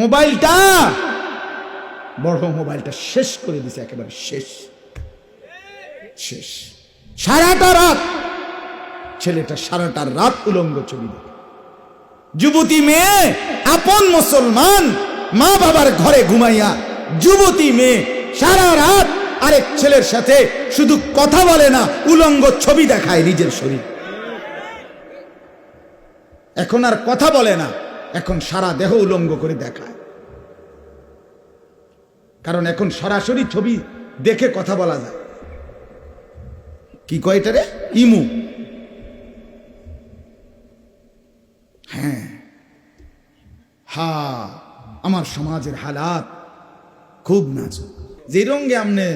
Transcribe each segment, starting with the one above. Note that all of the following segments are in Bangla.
মোবাইলটা, বড় মোবাইলটা শেষ করে দিছে, একেবারে শেষ শেষ। সারাটা রাত ছেলেটা সারাটা রাত উলঙ্গ ছবি দেখে। যুবতী মেয়ে, আপন মুসলমান মা বাবার ঘরে ঘুমাইয়া যুবতী মেয়ে সারা রাত আরেক ছেলের সাথে শুধু কথা বলে না, উলঙ্গ ছবি দেখায় নিজের শরীর। এখন আর কথা বলে না, এখন সারা দেহ উলঙ্গ করে দেখায়। কারণ এখন সরাসরি ছবি দেখে কথা বলা যায়। কি কয় এটারে? ইমু। হ্যাঁ আমার সমাজের হালাত খুব নাজুক। যে রঙ্গে আপনি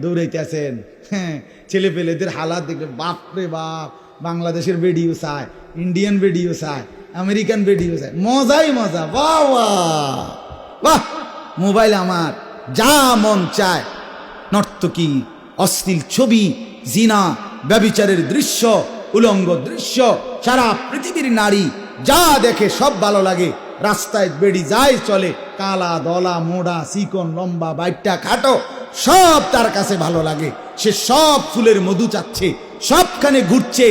দৌড়াইতে আছেন, হ্যাঁ, ছেলে পেলেদের হালাত দেখলে বাপরে বাপ। বাংলাদেশের ভিডিও চায়, ইন্ডিয়ান ভিডিও চায়, আমেরিকান ভিডিও চায়, মজাই মজা। বাহ বাহ বাহ, মোবাইল আমার যা মন চায়, নর্তকী, অশ্লীল ছবি, জিনা, ব্যভিচারের দৃশ্য, উলঙ্গ দৃশ্য, সারা পৃথিবীর নারী যা দেখে সব ভালো লাগে। রাস্তায় বেড়ি যায় চলে, কালা দলা মোড়া চিকন লম্বা বাইটটা খাটো, সব তার কাছে ভালো লাগে। সে সব ফুলের মধু চাচ্ছে, সবখানে ঘুরছে।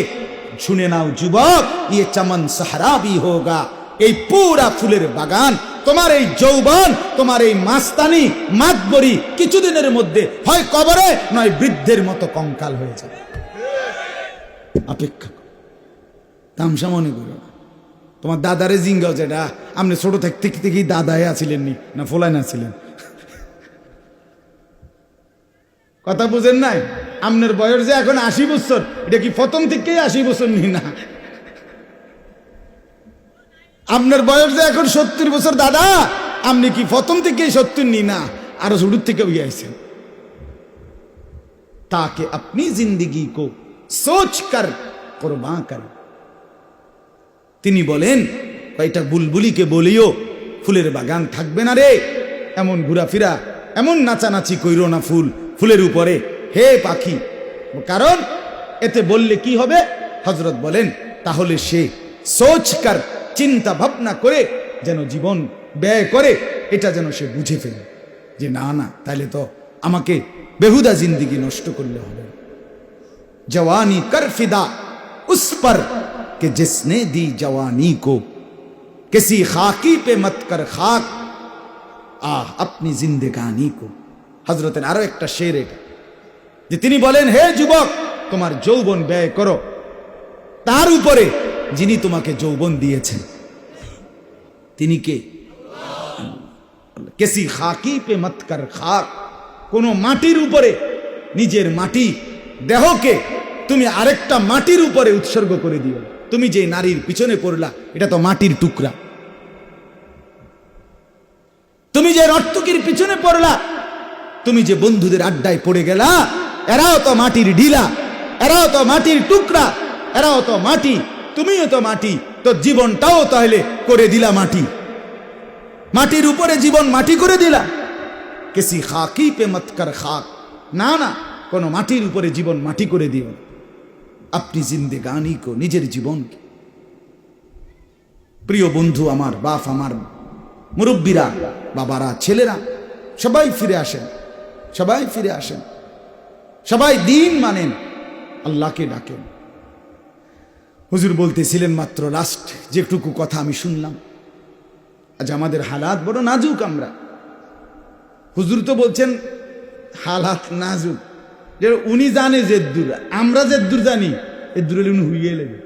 শুনে নাও যুবক, ইয়ে চমন সাহারাবি হোগা, এই পুরা ফুলের বাগান, তোমার এই যৌবন, তোমার এই মাস্তানি মাতবরি কিছুদিনের মধ্যে হয় কবরে নয় বৃদ্ধের মতো কঙ্কাল হয়ে যাবে। অপেক্ষা তামসা মনে করো না। তোমার দাদারে জিঙ্গাও, যেটা আপনি ছোট থেকেই দাদায় আছিলেন নি না ফোলায় না ছিলেন? কথা বুঝেন নাই? আপনার বয়স যে এখন 80 বছর, এটা কি প্রথম থেকেই 80 বছর নি না? আপনার বয়স যে এখন 70 বছর দাদা, আপনি কি প্রথম থেকেই 70 নি না, আরো ছোট থেকে হয়ে আইছেন। তাকে আপনি জিন্দগি কো সোচ কর কুরবান কর। তিনি বলেন, কয়টা বুলবুলিকে বলিও ফুলের বাগান থাকবে না রে, এমন ঘোরাফেরা, এমন নাচানাচি কইরো না ফুলের উপরে হে পাখি। কারণ এতে বললে কি হবে? হযরত বলেন, তাহলে সে সোচ কর, চিন্তা ভাবনা করে যেন জীবন ব্যয় করে, এটা যেন সে বুঝে ফেলে যে না না, তাহলে তো আমাকে বেহুদা জিন্দিগি নষ্ট করলে হবে। জওয়ানি কর ফিদা উস पर कि जिसने दी जवानी को किसी खाकी पे मत कर खाक आह अपनी जिंदगानी को। হযরতের আরো একটা শের এটা, যে তিনি বলেন, হে যুবক, তোমার যৌবন ব্যয় করো তার উপরে যিনি তোমাকে যৌবন দিয়েছেন। তিনি কে? কিসি খাকি পে মত কর খাক, কোন মাটির উপরে নিজের মাটি দেহকে তুমি আরেকটা মাটির উপরে উৎসর্গ করে দিও। তুমি যে নারীর পিছনে পড়লা, এটা তো মাটির টুকরা। তুমি যে নর্তকীর পিছনে পড়লা, তুমি যে বন্ধুদের আড্ডায় পড়ে গেলা, এরাও তো মাটির ঢিলা, এরাও তো মাটির টুকরা, এরাও তো মাটি, তুমিও তো মাটি। তো জীবনটাও তাহলে করে দিলা মাটি, মাটির উপরে জীবন মাটি করে দিলা। কিসি খাকি পে মত কর খাক, না না, কোন মাটির উপরে জীবন মাটি করে দিও। আপনি জিন্দেগানি কো, নিজের জীবনকে। প্রিয় বন্ধু আমার, বাপ আমার, মুরব্বীরা, বাবারা, ছেলেরা, সবাই ফিরে আসেন, সবাই ফিরে আসেন, সবাই দিন মানেন, আল্লাহকে ডাকেন। হুজুর বলতেছিলেন মাত্র লাস্ট যেটুকু কথা আমি শুনলাম, আজ আমাদের হালাত বড় নাজুক। আমরা, হুজুর তো বলছেন হালাত নাজুক, যে উনি জানে যেদ্দুর, আমরা যেদ্দুর জানি এদ্দুর উনি হুইয়ে লেগে।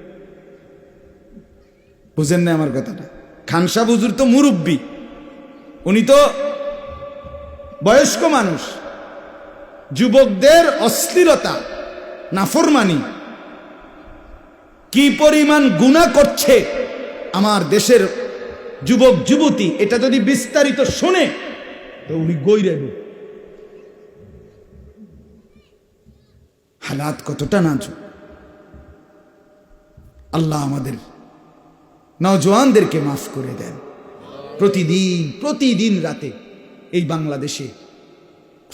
বুঝেন না আমার কথাটা? খান সাহেব হুজুর তো মুরব্বী, উনি তো বয়স্ক মানুষ। যুবকদের অশ্লীলতা, নাফরমানি কি পরিমাণ গুনাহ করছে আমার দেশের যুবক যুবতী, এটা যদি বিস্তারিত শুনে তো উনি গইরাবে। হালাত কতটা নাজুক। আল্লাহ আমাদের নওজোয়ানদেরকে মাফ করে দেন। প্রতিদিন রাতে এই বাংলাদেশে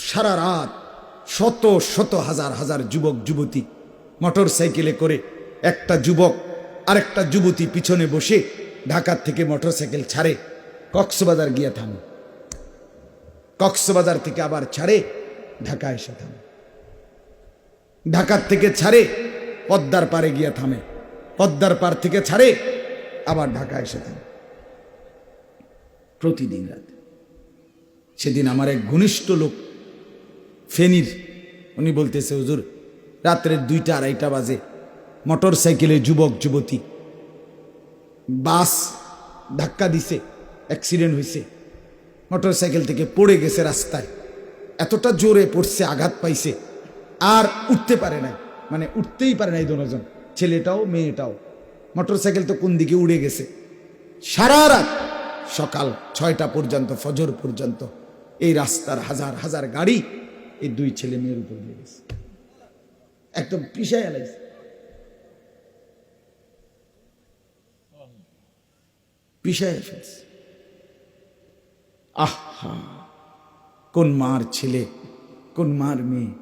সারা রাত শত শত হাজার হাজার যুবক যুবতী মোটর সাইকেলে করে, একটা যুবক আরেকটা যুবতী পিছনে বসে ঢাকার থেকে মোটর সাইকেল ছাড়ে, কক্সবাজার গিয়া থামে, কক্সবাজার থেকে আবার ছাড়ে ঢাকা এসে থামে, ঢাকার থেকে ছাড়ে পদ্মার পারে গিয়া থামে, পদ্মার পার থেকে ছাড়ে আবার ঢাকা এসে থামে, প্রতিদিন রাতে। সেদিন আমার এক ঘনিষ্ঠ লোক ফেনীর, উনি বলতেছে হুজুর রাত্রের 2টা-2:30 বাজে মোটর সাইকেলে যুবক যুবতী বাস ধাক্কা দিছে, অ্যাক্সিডেন্ট হয়েছে, মোটর সাইকেল থেকে পড়ে গেছে রাস্তায়, এতটা জোরে পড়ছে, আঘাত পাইছে, আর উঠতে পারে নাই, মানে উঠতেই পারে নাই দুজন, ছেলেটাও মেয়েটাও। মোটর সাইকেল তো কোন দিকে উড়ে গেছে। সারা রাত সকাল 6টা পর্যন্ত, ফজর পর্যন্ত এই রাস্তার হাজার হাজার গাড়ি এই 2 ছেলে মেয়ের উপর দিয়ে গেছে, একদম পিছায় এলাইছে। পিছায় ফেলছে। আহা, কোন মার ছেলে, কোন মার মেয়ে,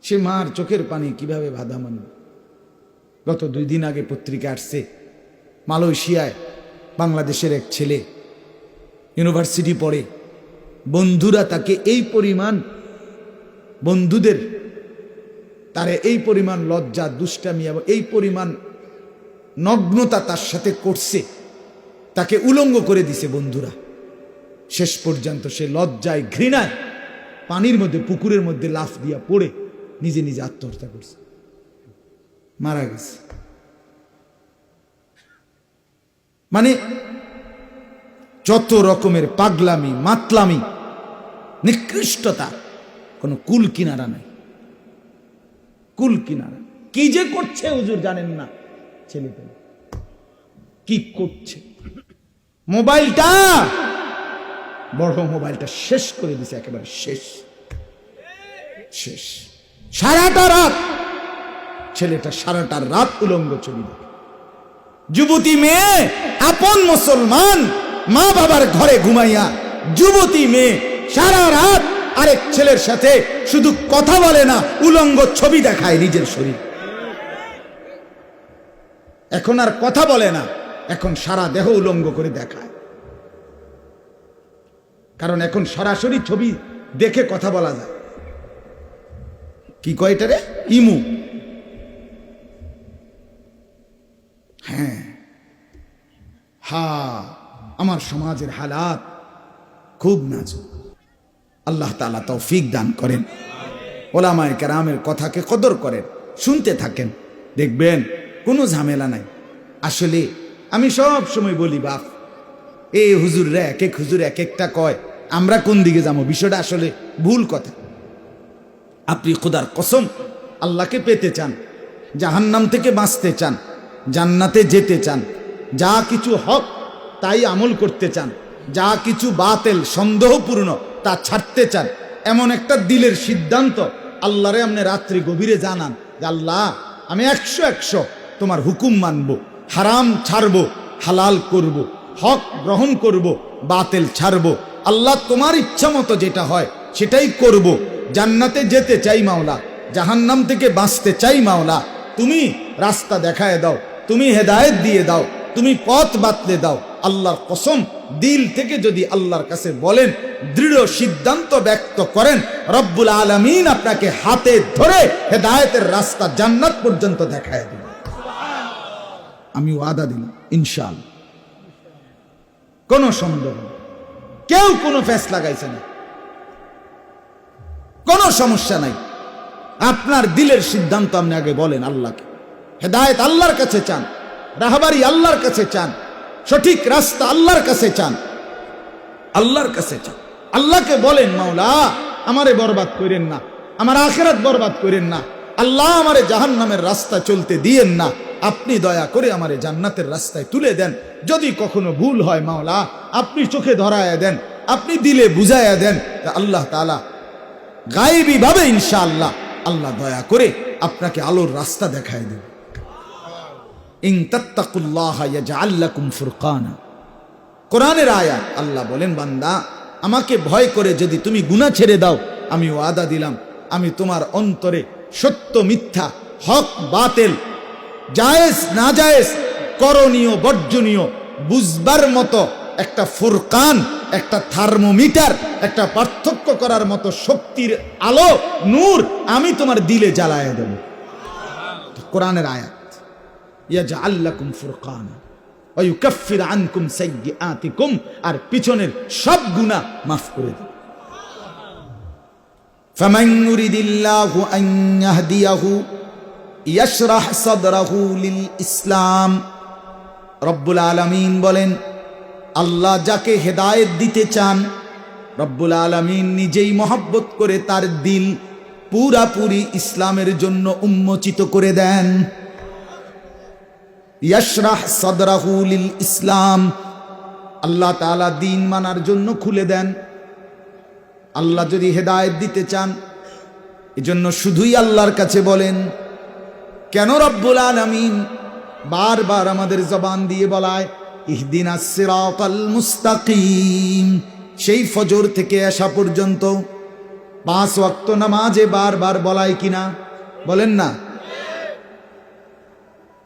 সে মার চোখের পানি কিভাবে বাধা মানবে। গত 2 দিন আগে পত্রিকা আসছে, মালয়েশিয়ায় বাংলাদেশের এক ছেলে ইউনিভার্সিটি পড়ে, বন্ধুরা তাকে এই পরিমাণ, বন্ধুদের তারে এই পরিমাণ লজ্জা, দুষ্টামি এবং এই পরিমাণ নগ্নতা তার সাথে করছে, তাকে উলঙ্গ করে দিছে বন্ধুরা। শেষ পর্যন্ত সে লজ্জায় ঘৃণায় পানির মধ্যে, পুকুরের মধ্যে লাফ দিয়া পড়ে নিজে নিজে আত্মহত্যা করছে, মারা গেছে। মানে যত রকমের পাগলামি, মাতলামি, নিকৃষ্টতা, কোনো কুল কিনারা নাই, কুল কিনারা। কি যে করছে হুজুর জানেন না, ছেলে পেলে কি করছে। মোবাইলটা, বড় মোবাইলটা শেষ করে দিছে, একেবারে শেষ শেষ। সারাটা রাত ছেলেটা, সারাটা রাত উলঙ্গ ছবি দেখে। যুবতী মেয়ে, আপন মুসলমান মা বাবার ঘরে ঘুমাইয়া যুবতী মেয়ে সারা রাত আরেক ছেলের সাথে শুধু কথা বলে না, উলঙ্গ ছবি দেখায় নিজের শরীর। এখন আর কথা বলে না, এখন সারা দেহ উলঙ্গ করে দেখায়। কারণ এখন সরাসরি ছবি দেখে কথা বলা যায়। কি কয় এটা রে? ইমু। হ্যাঁ, আমার সমাজের হালাত খুব নাজুক। আল্লাহ তাআলা তৌফিক দান করেন, ওলামায়ে কেরামের কথাকে কদর করেন, শুনতে থাকেন, দেখবেন কোনো ঝামেলা নাই। আসলে আমি সব সময় বলি, বাপ এই হুজুররা এক এক হুজুর এক একটা কয়, আমরা কোন দিকে যাবো? বিষয়টা আসলে ভুল কথা। আপনি খোদার কসম আল্লাহকে পেতে চান, জাহান্নাম থেকে বাঁচতে চান, জান্নাতে যেতে চান, যা কিছু হক তাই আমল করতে চান, যা কিছু বাতিল সন্দেহপূর্ণ তা ছাড়তে চান, এমন একটা দিলের সিদ্ধান্ত আল্লাহরে আপনি রাত্রি গভীরে জানান যে আল্লাহ আমি 100 তোমার হুকুম মানব, হারাম ছাড়ব, হালাল করব, হক গ্রহণ করব, বাতিল ছাড়ব। আল্লাহ তোমার ইচ্ছা মতো যেটা হয় সেটাই করব। জান্নাতে যেতে চাই মাওলা, জাহান্নাম থেকে বাঁচতে চাই মাওলা। তুমি রাস্তা দেখায় দাও, তুমি হেদায়েত দিয়ে দাও, তুমি পথ বাতলে দাও। আল্লাহর কসম, দিল থেকে যদি আল্লাহর কাছে বলেন, দৃঢ় সিদ্ধান্ত ব্যক্ত করেন, রব্বুল আলামিন আপনাকে হাতে ধরে হেদায়েতের রাস্তা জান্নাত পর্যন্ত দেখায় দিবেন। আমি ওয়াদা দিলাম ইনশাআল্লাহ, কোনো সন্দেহ নেই। কেউ কোনো ফেস লাগাইছে না, কোনো সমস্যা নাই। আপনার দিলের সিদ্ধান্ত আপনি আগে বলেন আল্লাহকে, হেদায়েত আল্লাহর কাছে চান, রাহবারি আল্লাহর কাছে চান, সঠিক রাস্তা আল্লাহর কাছে চান, আল্লাহর কাছে চান। আল্লাহকে বলেন, মাওলা আমারে বরবাদ করেন না, আমার আখিরাত বরবাদ করেন না, আল্লাহ আমারে জাহান্নামের রাস্তা চলতে দিয়েন না, আপনি দয়া করে আমারে জান্নাতের রাস্তায় তুলে দেন। যদি কখনো ভুল হয় মাওলা আপনি চোখে ধরায়া দেন, আপনি দিলে বুঝায়া দেন। আল্লাহ তাআলা গায়েবী ভাবে ইনশাআল্লাহ আল্লাহ দয়া করে আপনাকে আলোর রাস্তা দেখায় দেন। ইন তাত্তাকুল্লাহা ইয়াজআল লাকুম ফুরকানা, কোরআনের আয়াত। আল্লাহ বলেন, বান্দা আমাকে ভয় করে যদি তুমি গুনাহ ছেড়ে দাও, আমি ওয়াদা দিলাম আমি তোমার অন্তরে সত্য মিথ্যা, হক বাতিল, জায়েজ না জায়েজ, করণীয় বর্জনীয় বুঝবার মতো একটা ফুরকান, একটা থার্মোমিটার, একটা পার্থক্য করার মতো শক্তির আলো, নূর আমি তোমার দিলে জ্বালায় দেব। কোরআনের আয়াত, ইয়াজআল লাকুম ফুরকানা ওয়া ইউকাফির আনকুম সাইয়্যাতিকুম, আর পিছনের সব গুনাহ মাফ করে দেব। ফামান ইউরিদিল্লাহু আন ইয়াহদিয়াহু ইয়াশরাহ সাদরাহু লিল ইসলাম। রব্বুল আলামিন বলেন, আল্লাহ যাকে হেদায়েত দিতে চান, রব্বুল আলামিন নিজেই মহব্বত করে তার দিল পুরাপুরি ইসলামের জন্য উন্মোচিত করে দেন। ইয়াশরাহ সাদরাহু লিল ইসলাম, আল্লাহ তাআলা দ্বীন মানার জন্য খুলে দেন। আল্লাহ যদি হেদায়েত দিতে চান, এজন্য শুধুই আল্লাহর কাছে বলেন। কেন রব্বুল আলামিন বারবার আমাদের জবান দিয়ে বলায় ইহদিনাস সিরাতাল মুস্তাকিম, সেই ফজর থেকে এশা পর্যন্ত 5 ওয়াক্ত নামাজে বারবার বলায় কিনা? বলেন না?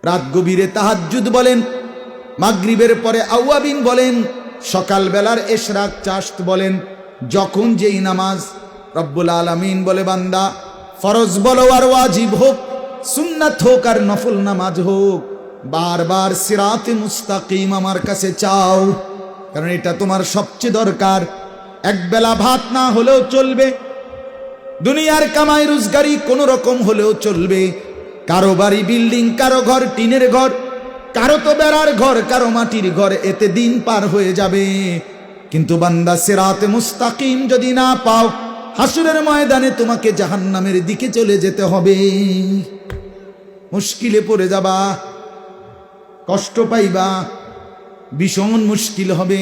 রাত গভীরে তাহাজ্জুদ বলেন, মাগরিবের পরে আওয়াবিন বলেন, সকাল বেলার ইশরাক চাশত বলেন, যখন যেই নামাজ রব্বুল আলামিন বলে বান্দা ফরজ বলো আর ওয়াজিব হোক, সুন্নাত হোক আর নফল নামাজ হোক, বারবার সিরাতে মুস্তাকিম আমার কাছে চাও, কারণ এটা তোমার সবচেয়ে দরকার। এক বেলা ভাত না হলেও চলবে, দুনিয়ার কামাই রোজগারি কোনো রকম হলেও চলবে। কারো বাড়ি বিল্ডিং, কারো ঘর টিনের ঘর, কারো তো বেড়ার ঘর, কারো মাটির ঘর, এতে দিন পার হয়ে যাবে। কিন্তু বান্দা সিরাতে মুস্তাকিম যদি না পাও, হাসরের ময়দানে তোমাকে জাহান্নামের দিকে চলে যেতে হবে, মুশকিলে পড়ে যাবা, কষ্ট পাইবা, ভীষণ মুশকিল হবে।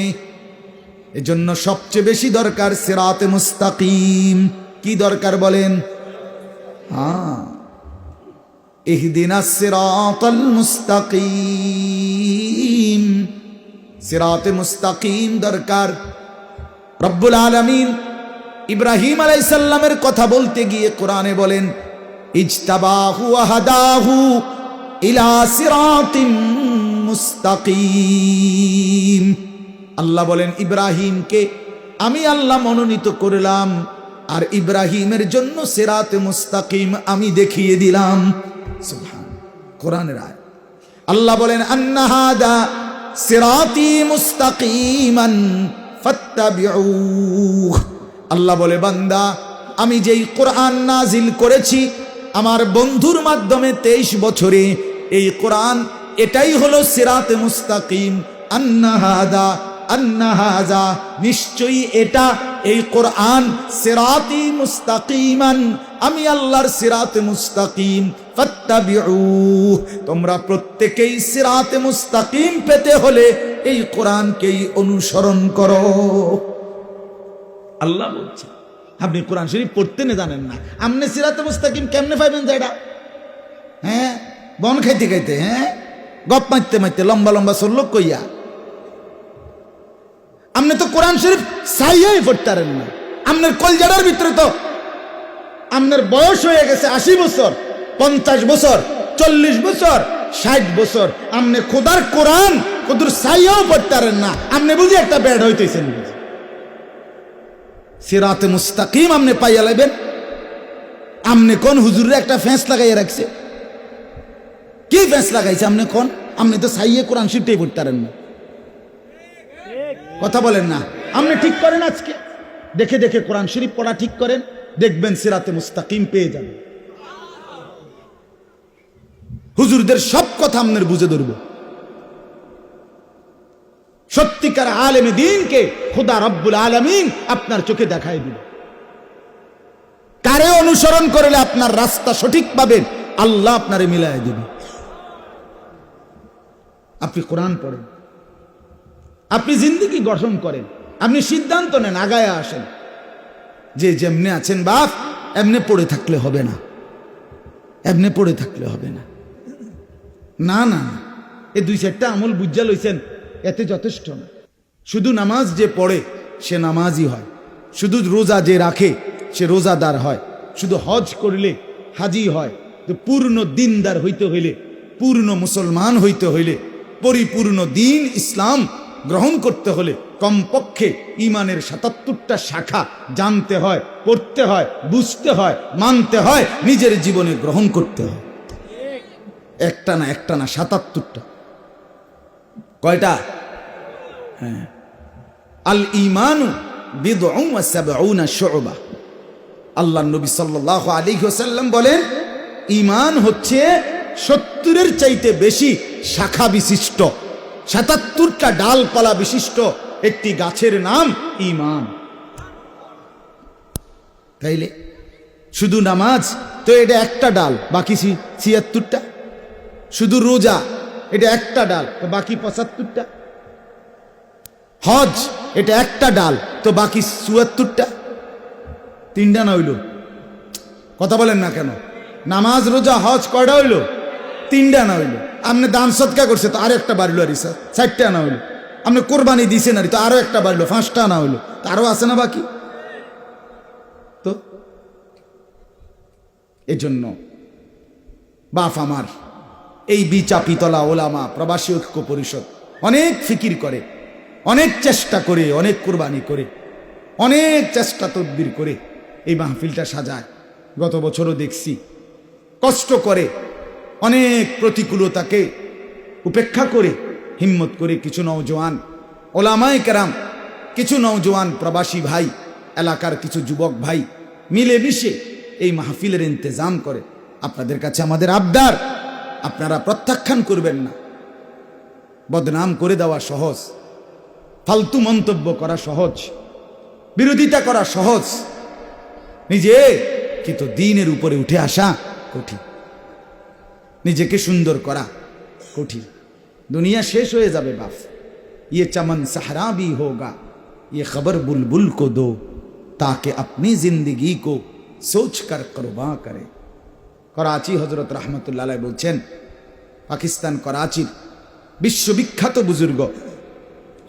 এজন্য সবচেয়ে বেশি দরকার সিরাতে মুস্তাকিম। কি দরকার বলেন? ইহদিনাস সিরাতাল মুস্তাকিম, সিরাতে মুস্তাকিম দরকার। রব্বুল আলামিন ইব্রাহিম আলাইহিস সালামের কথা বলতে গিয়ে কোরআনে বলেন, ইজতাবাহু ওয়া হাদাহু ইলা সিরাতিম মুস্তাকিম। আল্লাহ বলেন, ইব্রাহিমকে আমি আল্লাহ মনোনীত করলাম, আর ইব্রাহিমের জন্য সিরাতে মুস্তাকিম আমি দেখিয়ে দিলাম। সুবহানাল্লাহ, কোরআনের আয়াত। আল্লাহ বলেন, আন্না হাদা সিরাতি মুস্তাকিমান ফাত্তাবিউহ। আল্লাহ বলে, বান্দা আমি যেই কোরআন নাজিল করেছি আমার বন্ধুর মাধ্যমে 23 বছরে, এই কোরআন এটাই হলো সিরাতে মুস্তাকিম। আন্না হাযা, নিশ্চয়ই এটা, এই কোরআন সিরাতি মুস্তাকিমান, আমি আল্লাহর সিরাতে মুস্তাকিম। ফাত্তাবিউহ, তোমরা প্রত্যেকেই সিরাতে মুস্তাকিম পেতে হলে এই কোরআনকেই অনুসরণ করো। আল্লাহ বলছে, আপনি কোরআন শরীফ পড়তে না জানেন না, আপনি সিরাতে মুস্তাকিম কেমনে পাইবেন? এটা হ্যাঁ, বন খাইতে খাইতে, হ্যাঁ, গপ মারতে মারতে, লম্বা লম্বা চললো কইয়া। আপনি তো কোরআন শরীফ সাইয়াই পড়তে পারেন না। আপনার কলজাটার ভিতরে তো, আপনার বয়স হয়ে গেছে 80 বছর, 50 বছর, 40 বছর, 60 বছর, আপনি খোদার কোরআন কদুর সাইয়াও পড়তে পারেন না। আপনি বুঝি একটা ব্যাড হইতেছেন। সিরাতে মুস্তাকিম আপনি পাইয়া লাইবেন? আপনি কোন হুজুরে একটা ফেঁস লাগাইয়া রাখছে? কি ফেঁস লাগাইছে আপনি কোন? আপনি তো সাইয়ে কোরআন শরীফটাই পড়তে পারেন না। কথা বলেন না? আপনি ঠিক করেন, আজকে দেখে দেখে কোরআন শরীফ পড়া ঠিক করেন, দেখবেন সিরাতে মুস্তাকিম পেয়ে যাবেন। হুজুরদের সব কথা আপনার বুঝে ধরব। সত্যিকার আলেমে দ্বীনকে খোদা রব্বুল আলামিন আপনার চোখে দেখায় দিল। কারে অনুসরণ করলে আপনার রাস্তা সঠিক পাবেন, আল্লাহ আপনারে মিলায় দিবে। আপনি কোরআন পড়েন, আপনি জিন্দেগি গঠন করেন, আপনি সিদ্ধান্ত নেন, আগায় আসেন যে যেমনে আছেন বাপ, এমনি পড়ে থাকলে হবে না, এমনি পড়ে থাকলে হবে না। না না, এই 2-4টা আমল বুঝা লইছেন, এতে যথেষ্ট না। শুধু নামাজ যে পড়ে সে নামাজই হয়, শুধু রোজা যে রাখে সে রোজাদার হয়, শুধু হজ করলে হাজি হয়। তো পূর্ণ দিনদার হইতে হইলে, পূর্ণ মুসলমান হইতে হইলে, পরিপূর্ণ দিন ইসলাম গ্রহণ করতে হলে কমপক্ষে ইমানের ৭৭টা শাখা জানতে হয়, পড়তে হয়, বুঝতে হয়, মানতে হয়, নিজের জীবনে গ্রহণ করতে হয়। একটা না ৭৭টা। কয়টা? হ্যাঁ, আল ঈমানু বিদউন ওয়া সাবউনা শু'বা। আল্লাহ নবী সাল্লাল্লাহু আলাইহি ওয়াসাল্লাম বলেন, ঈমান হচ্ছে ৭০-এর চাইতে বেশি শাখা বিশিষ্ট, ৭৭টা ডালপালা বিশিষ্ট একটি গাছের নাম ঈমান। তাইলে শুধু নামাজ তো এটা একটা ডাল, বাকি ৭৬টা। শুধু রোজা এটা একটা ডাল, তো বাকি ৭৫টা। হজ এটা একটা ডাল, তো বাকি ৭৪টা। 3টা না হইল? কথা বলেন না কেন? নামাজ রোজা হজ কয়টা হইল? 3টা না হইল? আপনি দান সদকা করছে তো আরো একটা বাড়লো, আর 4টা না হইল? আপনি কোরবানি দিয়েছেন আর তো আরো একটা বাড়লো, 5টা না হইল? আরো আছে না বাকি? তো এজন্য বাপ আমার, এই বিচাপিতলা ওলামা প্রবাসী ঐক্য পরিষদ অনেক ফিকির করে, অনেক চেষ্টা করে, অনেক কোরবানি করে, অনেক চেষ্টা তদবির করে এই মাহফিলটা সাজায়। গত বছরও দেখছি কষ্ট করে, অনেক প্রতিকূলতাকে উপেক্ষা করে, হিম্মত করে কিছু নওজোয়ান ওলামায়ে কেরাম, কিছু নওজোয়ান প্রবাসী ভাই, এলাকার কিছু যুবক ভাই মিলেমিশে এই মাহফিলের ইন্তজাম করে। আপনাদের কাছে আমাদের আবদার, আপনারা প্রত্যাখ্যান করবেন না। বদনাম করে দেওয়া সহজ, ফালতু মন্তব্য করা সহজ, বিরোধিতা করা সহজ, নিজে কিন্তু দ্বীনের উপরে উঠে আসা কঠিন। নিজেকে সুন্দর করা কঠিন। দুনিয়া শেষ হয়ে যাবে বাপ। ये चमन सहरा भी होगा, ये खबर बुलबुल को दो ताकि अपनी जिंदगी को सोच कर कुर्बान करे। कराची हजरत रहमतुल्लाह अलैह বলছেন, পাকিস্তান করাচির বিশ্ববিখ্যাত বুজুর্গ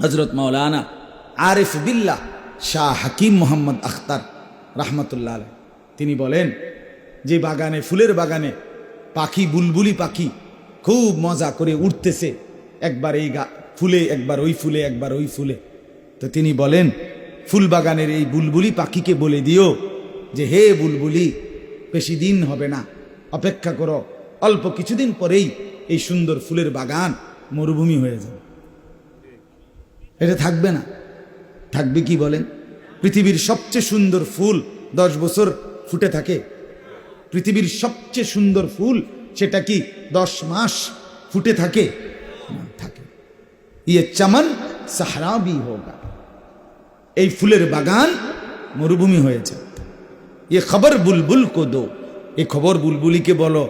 হজরত মাওলানা আরিফ বিল্লাহ শাহ হাকিম মোহাম্মদ আখতার রহমতুল্লাহ আলাইহ, তিনি বলেন যে বাগানে, ফুলের বাগানে পাখি, বুলবুলি পাখি খুব মজা করে উঠতেছে, একবার এই ফুলে, একবার ওই ফুলে, একবার ওই ফুলে। তো তিনি বলেন, ফুল বাগানের এই বুলবুলি পাখিকে বলে দিও যে হে বুলবুলি, বেশি দিন হবে না, অপেক্ষা করো, অল্প কিছুদিন পরেই এই সুন্দর ফুলের বাগান মরুভূমি হয়ে যাবে। এটা থাকবে না। থাকবে কি বলেন? পৃথিবীর সবচেয়ে সুন্দর ফুল 10 বছর ফুটে থাকে? পৃথিবীর সবচেয়ে সুন্দর ফুল সেটা কি 10 মাস ফুটে থাকে? না, থাকে। ইয়ে চমন সাহরা ভি হোগা, এই ফুলের বাগান মরুভূমি হয়েছে। ইয়ে খবর বুলবুল কো দো, এই খবর বুলবুলিকে বলো